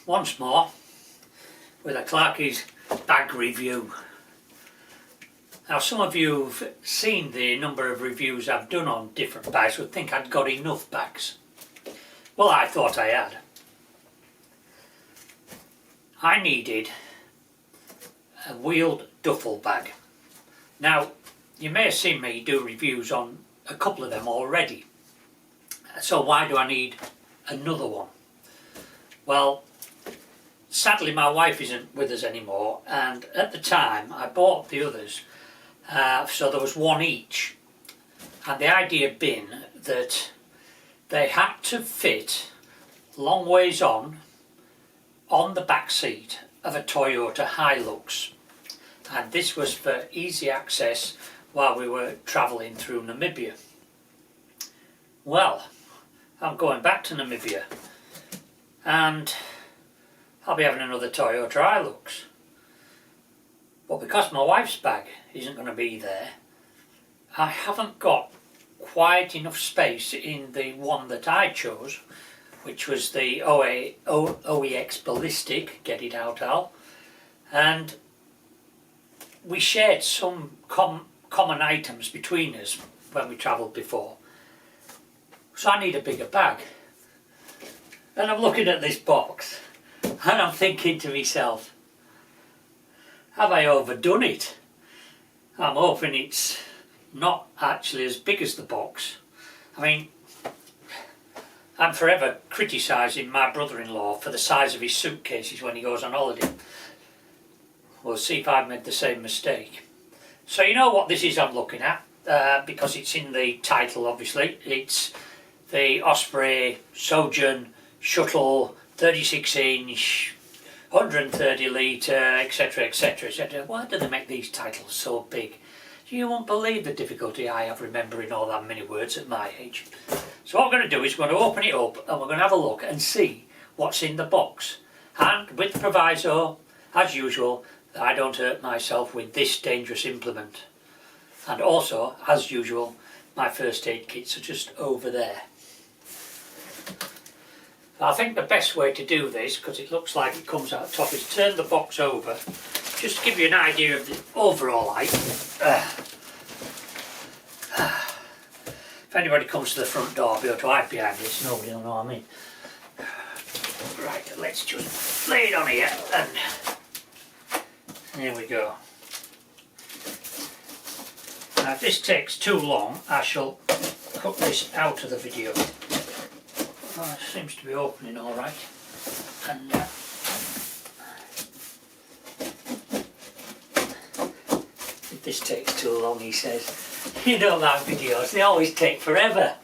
once more with a Clarkie's bag review. Now some of you have seen the number of reviews I've done on different bags would think I'd got enough bags. Well, I thought I had. I needed a wheeled duffel bag. Now you may have seen me do reviews on a couple of them already. So why do I need another one? Well, sadly my wife isn't with us anymore, and at the time I bought the others, so there was one each, and the idea being that they had to fit long ways on the back seat of a Toyota Hilux, and this was for easy access while we were travelling through Namibia. Well, I'm going back to Namibia and I'll be having another Toyota Hilux, but because my wife's bag isn't going to be there, I haven't got quite enough space in the one that I chose, which was the OEX Ballistic. Get it out, Al. And we shared some common items between us when we travelled before, so I need a bigger bag. And I'm looking at this box and I'm thinking to myself, have I overdone it? I'm hoping it's not actually as big as the box. I mean, I'm forever criticising my brother-in-law for the size of his suitcases when he goes on holiday. We'll see if I've made the same mistake. So you know what this is I'm looking at, because it's in the title obviously. It's the Osprey Sojourn Shuttle 36 inch 130 litre etc etc etc. Why do they make these titles so big? You won't believe the difficulty I have remembering all that many words at my age. So what we're going to do is we're going to open it up and we're going to have a look and see what's in the box, and with the proviso, as usual, that I don't hurt myself with this dangerous implement. And also, as usual, my first aid kits are just over there. I think the best way to do this, because it looks like it comes out top, is turn the box over, just to give you an idea of the overall height. If anybody comes to the front door, I'll be able to hide behind this, nobody will know what I mean. Right, let's just lay it on here, and there we go. Now if this takes too long, I shall cut this out of the video. Well, it seems to be opening alright. And if this takes too long, he says, you know my videos, they always take forever.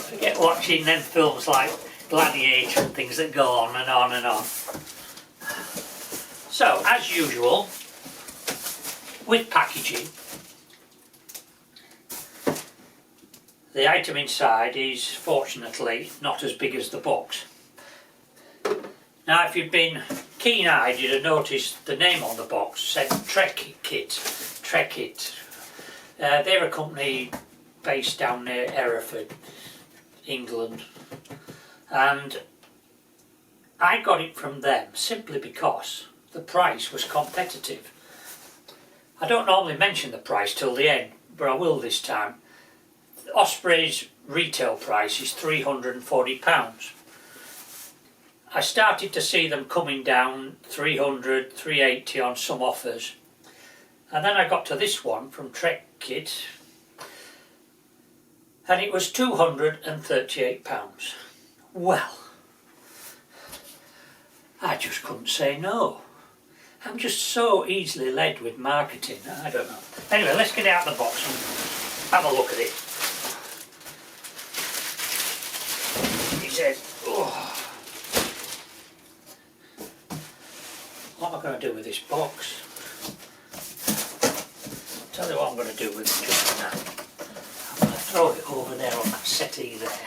Forget watching them films like Gladiator and things that go on and on and on. So, as usual, with packaging, the item inside is fortunately not as big as the box. Now if you've been keen-eyed, you'd have noticed the name on the box said Trek It. They're a company based down near Hereford, England, and I got it from them simply because the price was competitive. I don't normally mention the price till the end, but I will this time. Osprey's retail price is £340. I started to see them coming down 300, 380 on some offers, and then I got to this one from Trek It and it was £238. Well, I just couldn't say no. I'm just so easily led with marketing, I don't know. Anyway, let's get it out of the box and have a look at it. He says, oh, what am I going to do with this box? Tell you what I'm going to do with it just now. I'm going to throw it over there on that settee there.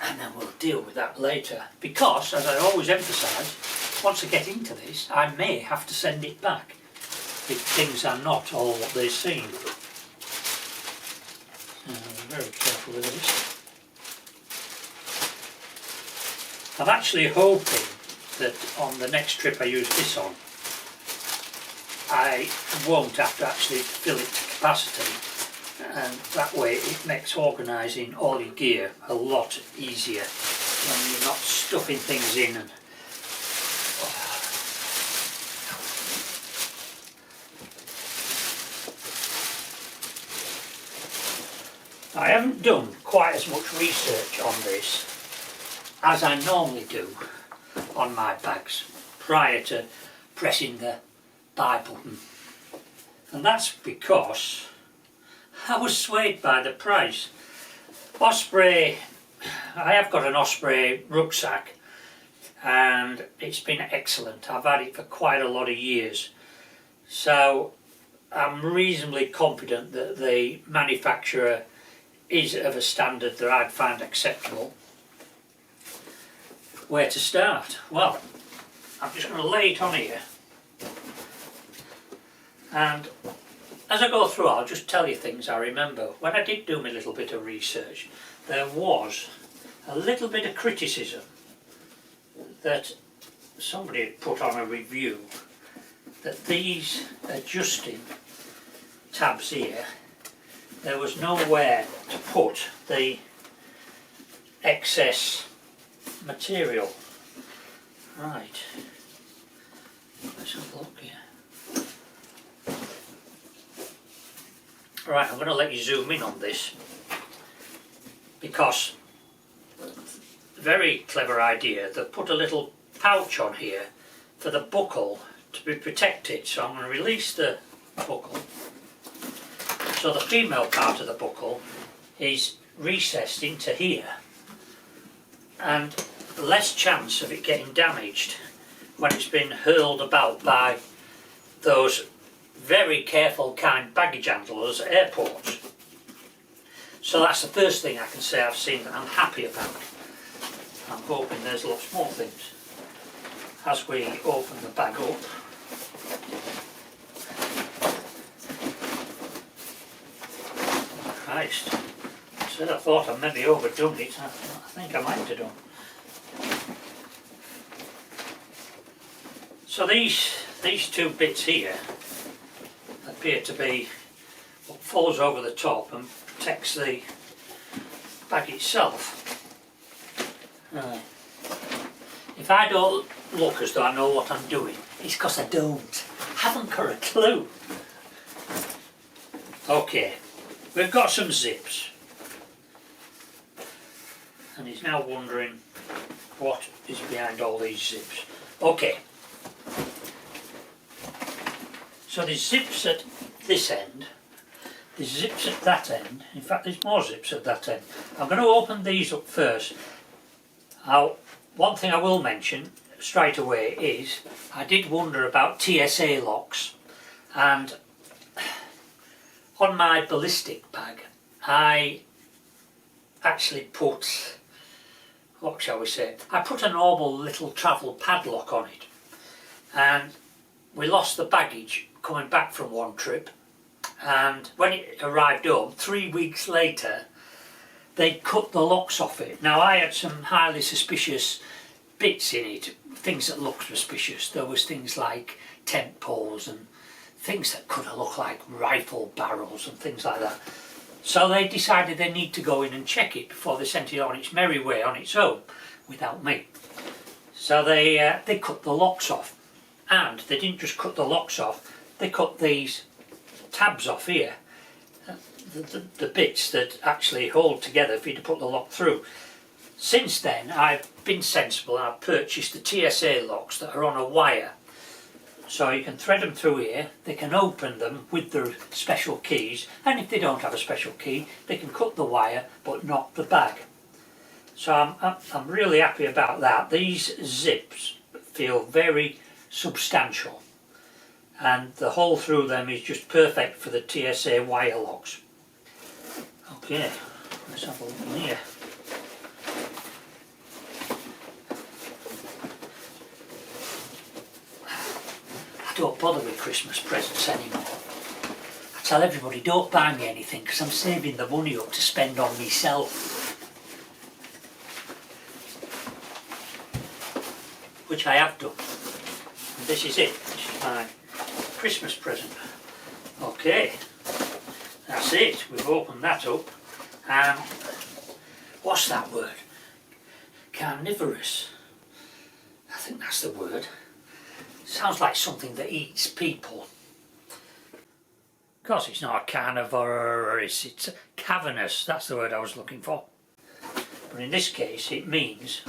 And then we'll deal with that later. Because, as I always emphasise, once I get into this, I may have to send it back if things are not all what they seem. So, be very careful with this. I'm actually hoping that on the next trip I use this on, I won't have to actually fill it to capacity, and that way it makes organising all your gear a lot easier when you're not stuffing things in. And I haven't done quite as much research on this as I normally do on my bags prior to pressing the buy button, and that's because I was swayed by the price. Osprey, I have got an Osprey rucksack and it's been excellent. I've had it for quite a lot of years, so I'm reasonably confident that the manufacturer is of a standard that I'd find acceptable. Where to start? Well, I'm just going to lay it on here, and as I go through I'll just tell you things I remember. When I did do my little bit of research, there was a little bit of criticism that somebody had put on a review, that these adjusting tabs here, there was nowhere to put the excess material. Right, let's have a look here. Right, I'm going to let you zoom in on this, because very clever idea. They've put a little pouch on here for the buckle to be protected, so I'm going to release the buckle. So the female part of the buckle is recessed into here, and less chance of it getting damaged when it's been hurled about by those very careful kind baggage handlers at airports. So that's the first thing I can say I've seen that I'm happy about. I'm hoping there's lots more things as we open the bag up. Christ, I said I thought I'd maybe overdone it. I think I might have done. So these two bits here appear to be what folds over the top and protects the bag itself. If I don't look as though I know what I'm doing, it's because I don't. Haven't got a clue. Okay, we've got some zips, and he's now wondering what is behind all these zips. Okay, so there's zips at this end, there's zips at that end, in fact there's more zips at that end. I'm going to open these up first. Now, one thing I will mention straight away is I did wonder about TSA locks, and on my ballistic bag I actually put, what shall we say, I put a normal little travel padlock on it, and we lost the baggage coming back from one trip, and when it arrived home 3 weeks later they cut the locks off it. Now I had some highly suspicious bits in it, things that looked suspicious. There was things like tent poles and things that could have looked like rifle barrels and things like that. So they decided they need to go in and check it before they sent it on its merry way on its own without me. So they cut the locks off, and they didn't just cut the locks off, they cut these tabs off here, the bits that actually hold together for you to put the lock through. Since then I've been sensible and I've purchased the TSA locks that are on a wire, so you can thread them through here, they can open them with their special keys, and if they don't have a special key they can cut the wire but not the bag. So I'm really happy about that. These zips feel very substantial, and the hole through them is just perfect for the TSA wire locks. Okay, let's have a look in here. I don't bother with Christmas presents anymore. I tell everybody don't buy me anything because I'm saving the money up to spend on myself. which I have done. And this is it. This is my Christmas present. Okay, that's it. We've opened that up. And what's that word? Carnivorous. I think that's the word. Sounds like something that eats people. Of course it's not a carnivorous, it's cavernous. That's the word I was looking for. But in this case it means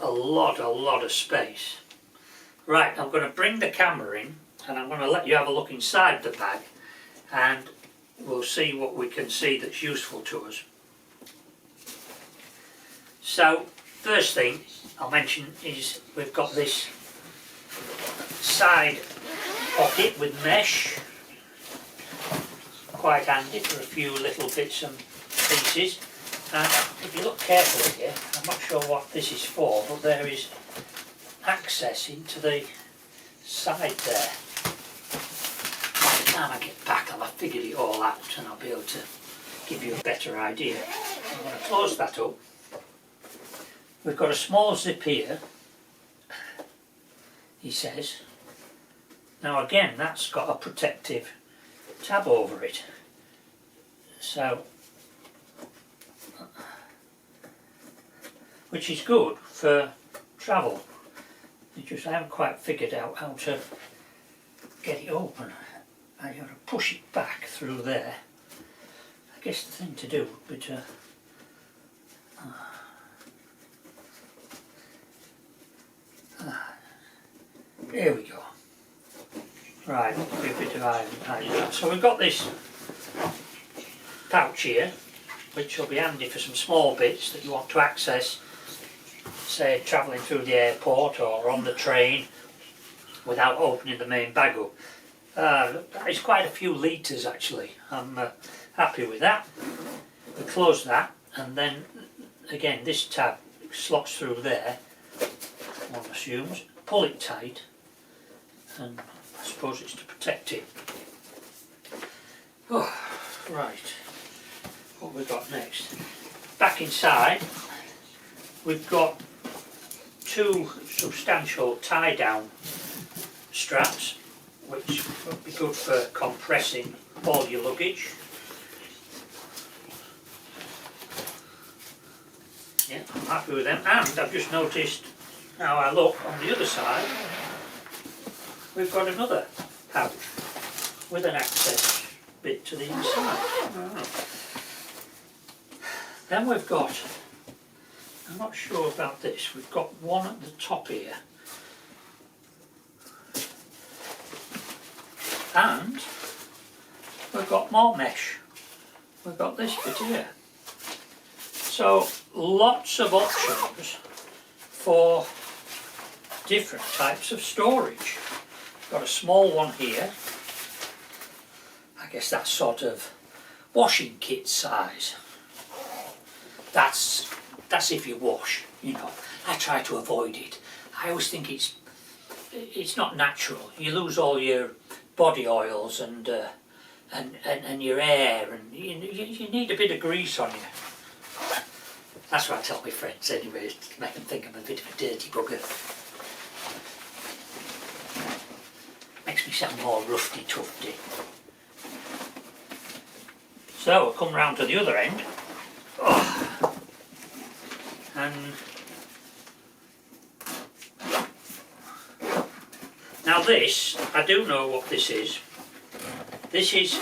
a lot of space. Right, I'm going to bring the camera in and I'm going to let you have a look inside the bag and we'll see what we can see that's useful to us. So, first thing I'll mention is we've got this side pocket with mesh. Quite handy for a few little bits and pieces. And if you look carefully here, I'm not sure what this is for, but there is access into the side there. By the time I get back I'll have figured it all out and I'll be able to give you a better idea. I'm going to close that up. We've got a small zip here, he says. Now again, that's got a protective tab over it. So, which is good for travel. I haven't quite figured out how to get it open. I got to push it back through there. I guess the thing to do would be to there we go. Right, so we've got this pouch here, which will be handy for some small bits that you want to access, say travelling through the airport or on the train without opening the main bag up. That is quite a few litres actually. I'm happy with that. We close that and then again this tab slots through there, one assumes. Pull it tight and I suppose it's to protect it. Oh, right, what we've got next? Back inside we've got two substantial tie down straps which would be good for compressing all your luggage. Yeah, I'm happy with them, and I've just noticed now I look on the other side we've got another pouch with an access bit to the inside. Oh. Then we've got, I'm not sure about this, we've got one at the top here and we've got more mesh. We've got this bit here. So lots of options for different types of storage. Got a small one here. I guess that's sort of washing kit size. That's if you wash, you know. I try to avoid it. I always think it's not natural. You lose all your body oils and your hair, and you need a bit of grease on you. That's what I tell my friends anyway, to make them think I'm a bit of a dirty bugger. Makes me sound more roughy tufty. So we'll come round to the other end. Oh. And now this, I do know what this is. This is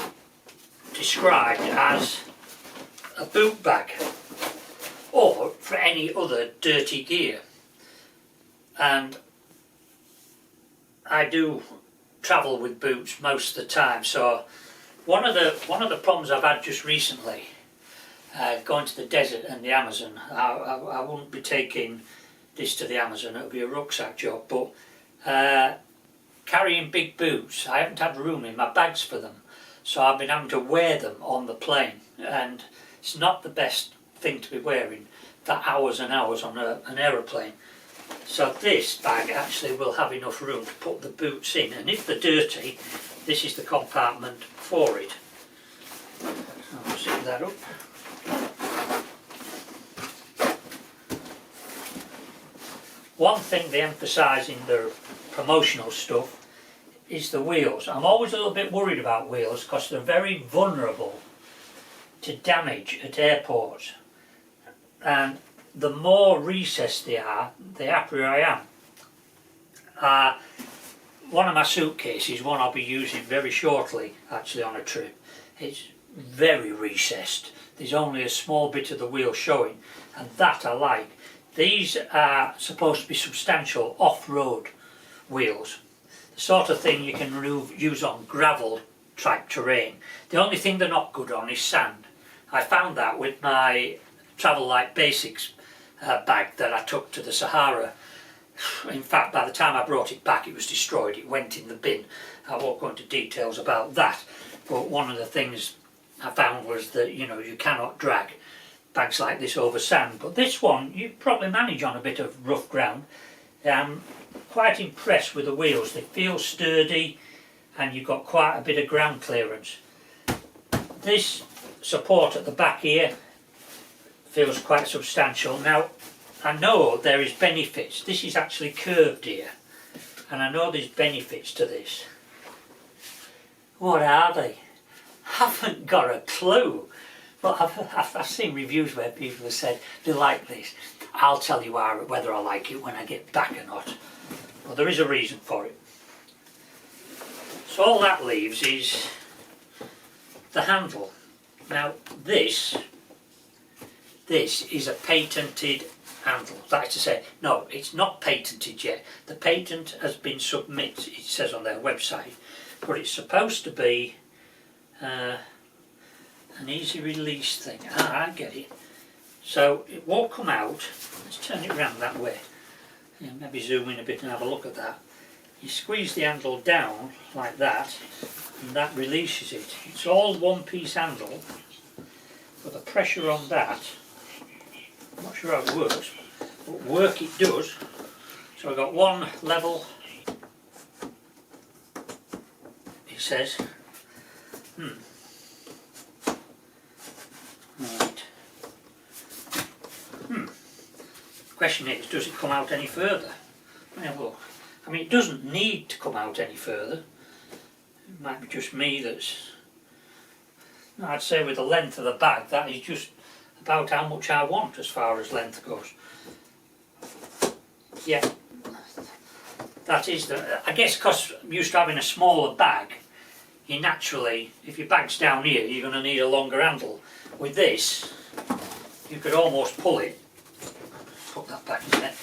described as a boot bag or for any other dirty gear. And I do travel with boots most of the time, so one of the problems I've had just recently, going to the desert and the Amazon, I wouldn't be taking this to the Amazon, it would be a rucksack job, but carrying big boots, I haven't had room in my bags for them, so I've been having to wear them on the plane, and it's not the best thing to be wearing for hours and hours on an aeroplane. So this bag actually will have enough room to put the boots in, and if they're dirty, this is the compartment for it. I'll zip that up. one thing they emphasise in their promotional stuff is the wheels. I'm always a little bit worried about wheels because they're very vulnerable to damage at airports, and the more recessed they are, the happier I am. One of my suitcases, one I'll be using very shortly actually on a trip, it's very recessed. There's only a small bit of the wheel showing, and that I like. These are supposed to be substantial off-road wheels, the sort of thing you can use on gravel type terrain. The only thing they're not good on is sand. I found that with my Travel Light Basics bag that I took to the Sahara. In fact, by the time I brought it back, it was destroyed. It went in the bin. I won't go into details about that, but one of the things I found was that, you know, you cannot drag bags like this over sand. But this one, you probably manage on a bit of rough ground. I'm quite impressed with the wheels. They feel sturdy, and you've got quite a bit of ground clearance. This support at the back here feels quite substantial. Now, I know there is benefits. This is actually curved here, and I know there's benefits to this. What are they? Haven't got a clue. But I've seen reviews where people have said they like this. I'll tell you whether I like it when I get back or not. Well, there is a reason for it. So all that leaves is the handle. Now this is a patented handle. That is to say, no, it's not patented yet. The patent has been submitted, it says on their website, but it's supposed to be an easy release thing. I get it. So it won't come out. Let's turn it around that way. Yeah, maybe zoom in a bit and have a look at that. You squeeze the handle down like that, and that releases it. It's all one piece handle, but the pressure on that, I'm not sure how it works, but work it does. So I've got one level, it says. Right. The question is, does it come out any further? Well, I mean, it doesn't need to come out any further. It might be just me that's... I'd say with the length of the bag, that is just about how much I want as far as length goes. Yeah, that is the... I guess because I'm used to having a smaller bag, you naturally, if your bag's down here, you're going to need a longer handle. With this, you could almost pull it. Put that back in there.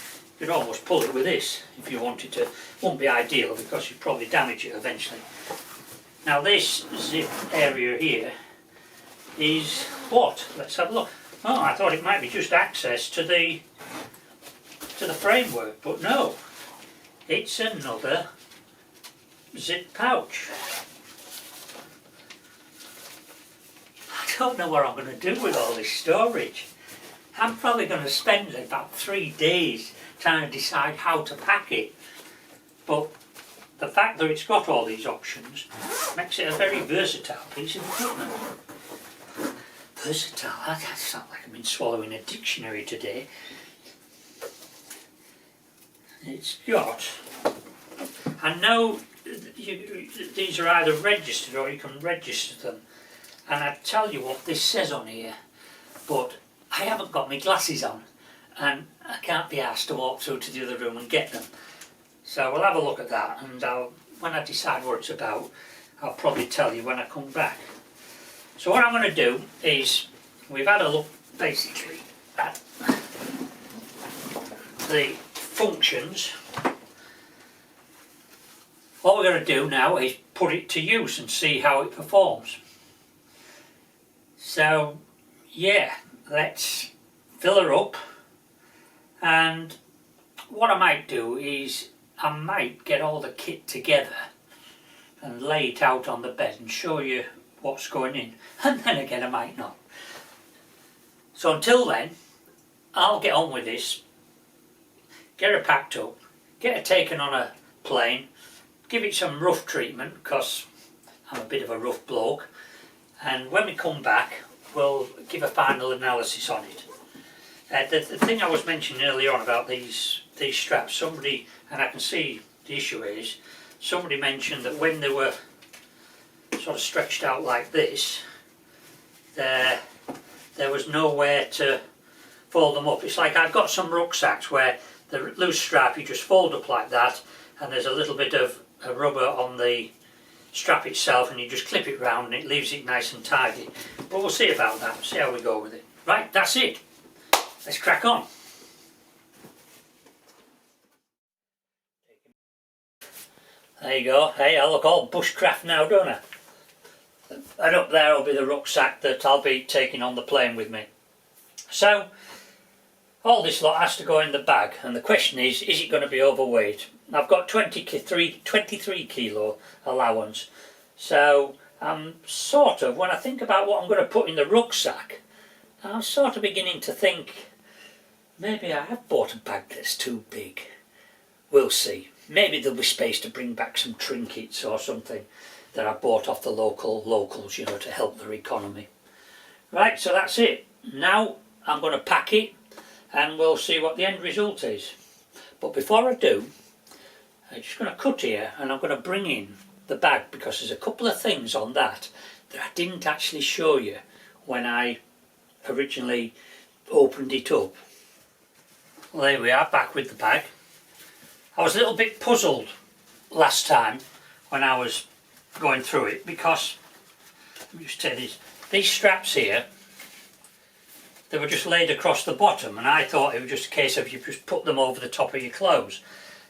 You could almost pull it with this if you wanted to. Wouldn't be ideal because you'd probably damage it eventually. Now this zip area here is what? Let's have a look. Oh, I thought it might be just access to the framework, but no. It's another zip pouch. I don't know what I'm going to do with all this storage. I'm probably going to spend about 3 days trying to decide how to pack it. But the fact that it's got all these options makes it a very versatile piece of equipment. Versatile? That sounds like I've been swallowing a dictionary today. It's got... I know these are either registered or you can register them. And I tell you what this says on here, but I haven't got my glasses on and I can't be asked to walk through to the other room and get them. So we'll have a look at that, and when I decide what it's about, I'll probably tell you when I come back. So what I'm going to do is, we've had a look basically at the functions. What we're going to do now is put it to use and see how it performs. So yeah, let's fill her up, and what I might do is I might get all the kit together and lay it out on the bed and show you what's going in, and then again I might not. So until then, I'll get on with this, get her packed up, get her taken on a plane, give it some rough treatment because I'm a bit of a rough bloke, and when we come back we'll give a final analysis on it. The thing I was mentioning earlier on about these these straps, somebody, and I can see the issue is, somebody mentioned that when they were sort of stretched out like this, there was nowhere to fold them up. It's like I've got some rucksacks where the loose strap you just fold up like that, and there's a little bit of rubber on the strap itself, and you just clip it round and it leaves it nice and tidy. But we'll see about that, see how we go with it. Right, that's it. Let's crack on. There you go. Hey, I look all bushcraft now, don't I? And up there will be the rucksack that I'll be taking on the plane with me. So, all this lot has to go in the bag, and the question is it going to be overweight? I've got 23 kilo allowance, so I'm sort of, when I think about what I'm going to put in the rucksack, I'm sort of beginning to think maybe I have bought a bag that's too big. We'll see. Maybe there'll be space to bring back some trinkets or something that I bought off the locals, you know, to help their economy. Right, so that's it. Now I'm going to pack it and we'll see what the end result is. But before I do, I'm just going to cut here and I'm going to bring in the bag, because there's a couple of things on that I didn't actually show you when I originally opened it up. Well, there we are, back with the bag. I was a little bit puzzled last time when I was going through it, because, let me just tell you, these straps here, they were just laid across the bottom, and I thought it was just a case of you just put them over the top of your clothes.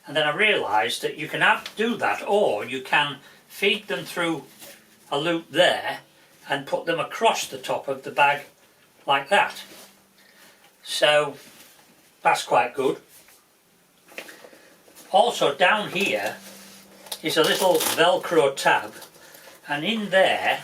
And then I realised that you can do that, or you can feed them through a loop there and put them across the top of the bag like that. So that's quite good. Also down here is a little Velcro tab, and in there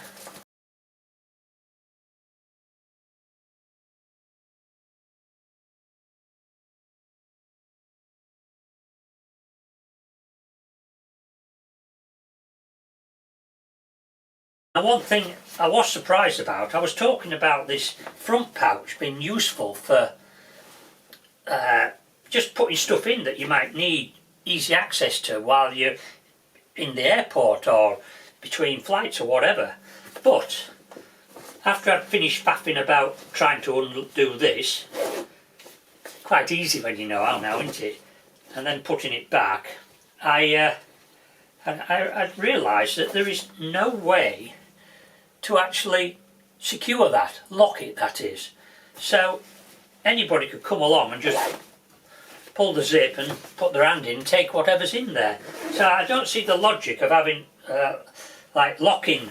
and one thing I was surprised about, I was talking about this front pouch being useful for just putting stuff in that you might need easy access to while you're in the airport or between flights or whatever. But after I'd finished faffing about trying to undo this, quite easy when you know how now, isn't it? And then putting it back, I realised that there is no way to actually secure that, lock it that is. So anybody could come along and just pull the zip and put their hand in, take whatever's in there. So I don't see the logic of having like locking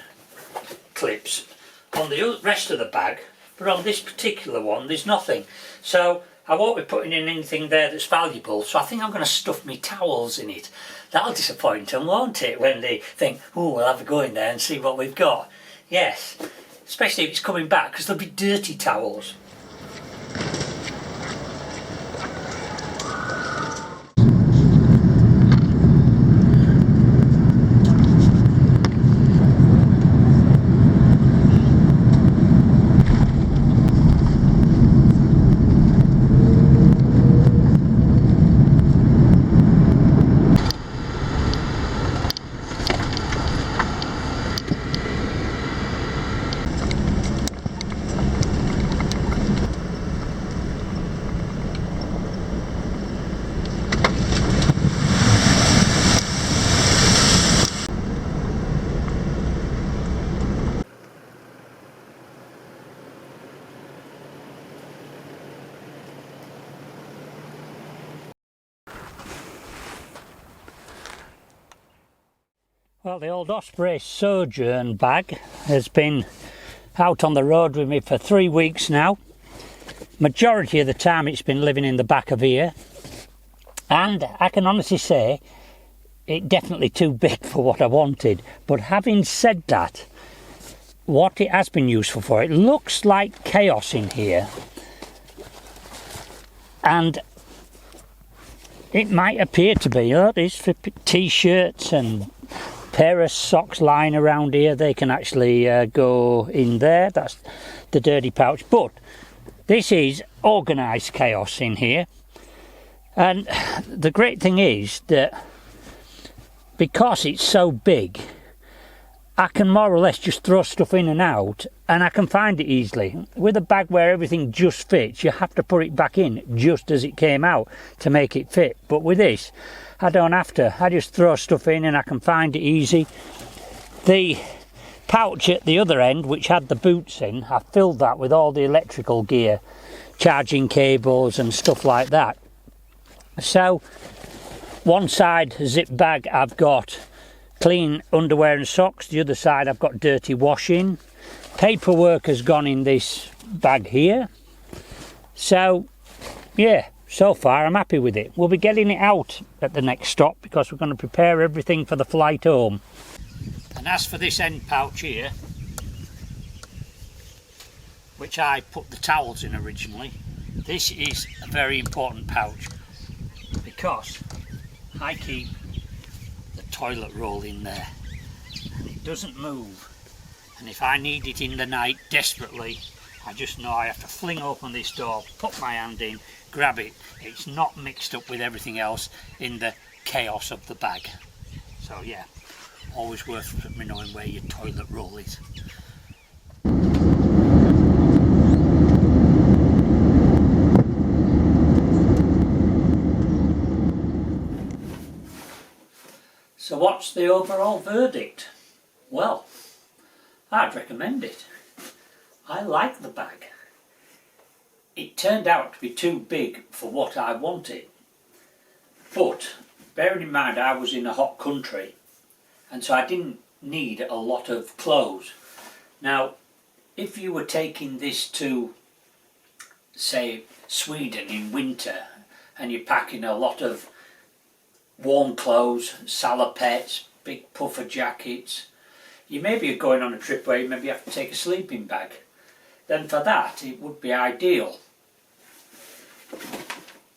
clips on the rest of the bag, but on this particular one there's nothing. So I won't be putting in anything there that's valuable, so I think I'm going to stuff my towels in it. That'll disappoint them, won't it, when they think, oh, we'll have a go in there and see what we've got. Yes, especially if it's coming back, because there'll be dirty towels. Well, the old Osprey Sojourn bag has been out on the road with me for 3 weeks now. Majority of the time it's been living in the back of here, and I can honestly say it's definitely too big for what I wanted. But having said that, what it has been useful for, it looks like chaos in here, and it might appear to be, there's for t-shirts and pair of socks lying around here. They can actually go in there. That's the dirty pouch. But this is organised chaos in here. And the great thing is that because it's so big, I can more or less just throw stuff in and out and I can find it easily. With a bag where everything just fits, you have to put it back in just as it came out to make it fit. But with this, I don't have to. I just throw stuff in and I can find it easy. The pouch at the other end, which had the boots in, I filled that with all the electrical gear, charging cables and stuff like that. So one side zip bag I've got clean underwear and socks, the other side I've got dirty washing. Paperwork has gone in this bag here. So yeah, so far I'm happy with it. We'll be getting it out at the next stop because we're going to prepare everything for the flight home. And as for this end pouch here, which I put the towels in originally, this is a very important pouch because I keep the toilet roll in there and it doesn't move, and if I need it in the night desperately, I just know I have to fling open this door, put my hand in, grab it. It's not mixed up with everything else in the chaos of the bag. So yeah, always worth me knowing where your toilet roll is. So what's the overall verdict? Well, I'd recommend it. I like the bag. It turned out to be too big for what I wanted. But bearing in mind I was in a hot country and so I didn't need a lot of clothes. Now, if you were taking this to, say, Sweden in winter and you're packing a lot of warm clothes, salopettes, big puffer jackets, you maybe are going on a trip where you maybe have to take a sleeping bag, then for that it would be ideal.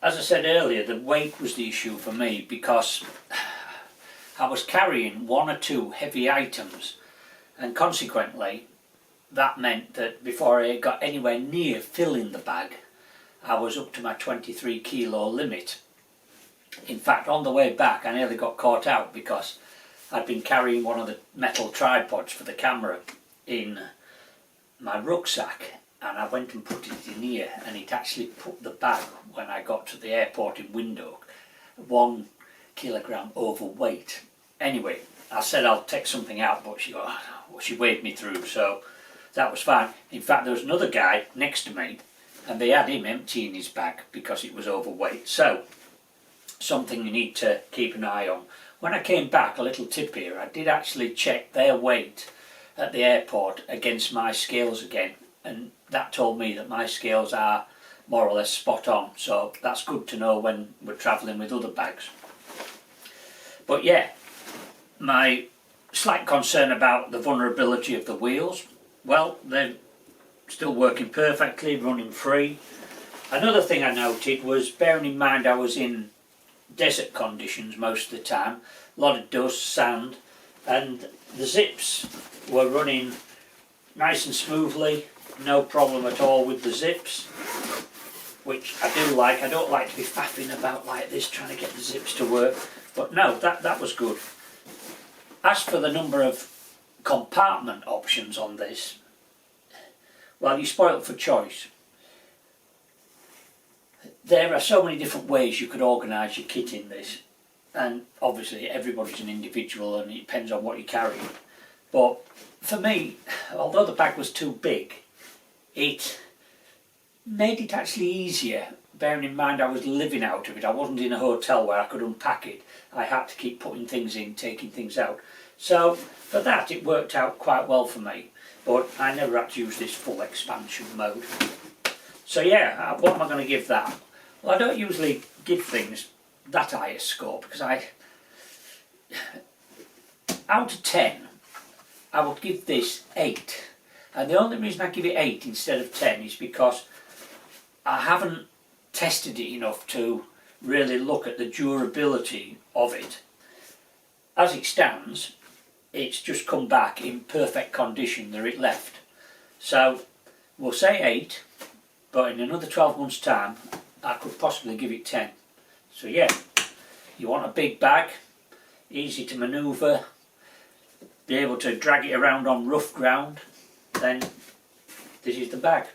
As I said earlier, the weight was the issue for me because I was carrying one or two heavy items, and consequently that meant that before I got anywhere near filling the bag, I was up to my 23 kilo limit. In fact, on the way back I nearly got caught out because I'd been carrying one of the metal tripods for the camera in my rucksack, and I went and put it in here and it actually put the bag, when I got to the airport in Windhoek, 1 kilogram overweight. Anyway, I said I'll take something out, but she waved me through, so that was fine. In fact, there was another guy next to me and they had him emptying his bag because it was overweight. So something you need to keep an eye on. When I came back, a little tip here, I did actually check their weight at the airport against my scales again, and that told me that my scales are more or less spot on, so that's good to know when we're travelling with other bags. But yeah, my slight concern about the vulnerability of the wheels, well, they're still working perfectly, running free. Another thing I noted was, bearing in mind I was in desert conditions most of the time, a lot of dust, sand, and the zips were running nice and smoothly, no problem at all with the zips, which I do like. I don't like to be faffing about like this trying to get the zips to work, but no, that was good. As for the number of compartment options on this, well, you're spoilt for choice. There are so many different ways you could organise your kit in this, and obviously everybody's an individual and it depends on what you're carrying. But for me, although the bag was too big, it made it actually easier, bearing in mind I was living out of it. I wasn't in a hotel where I could unpack it. I had to keep putting things in, taking things out. So for that it worked out quite well for me, but I never had to use this full expansion mode. So yeah, what am I going to give that? Well, I don't usually give things that high a score because out of 10 I would give this 8, and the only reason I give it 8 instead of 10 is because I haven't tested it enough to really look at the durability of it. As it stands, it's just come back in perfect condition that it left, so we'll say 8, but in another 12 months time I could possibly give it 10. So yeah, you want a big bag, easy to manoeuvre, be able to drag it around on rough ground, then this is the bag.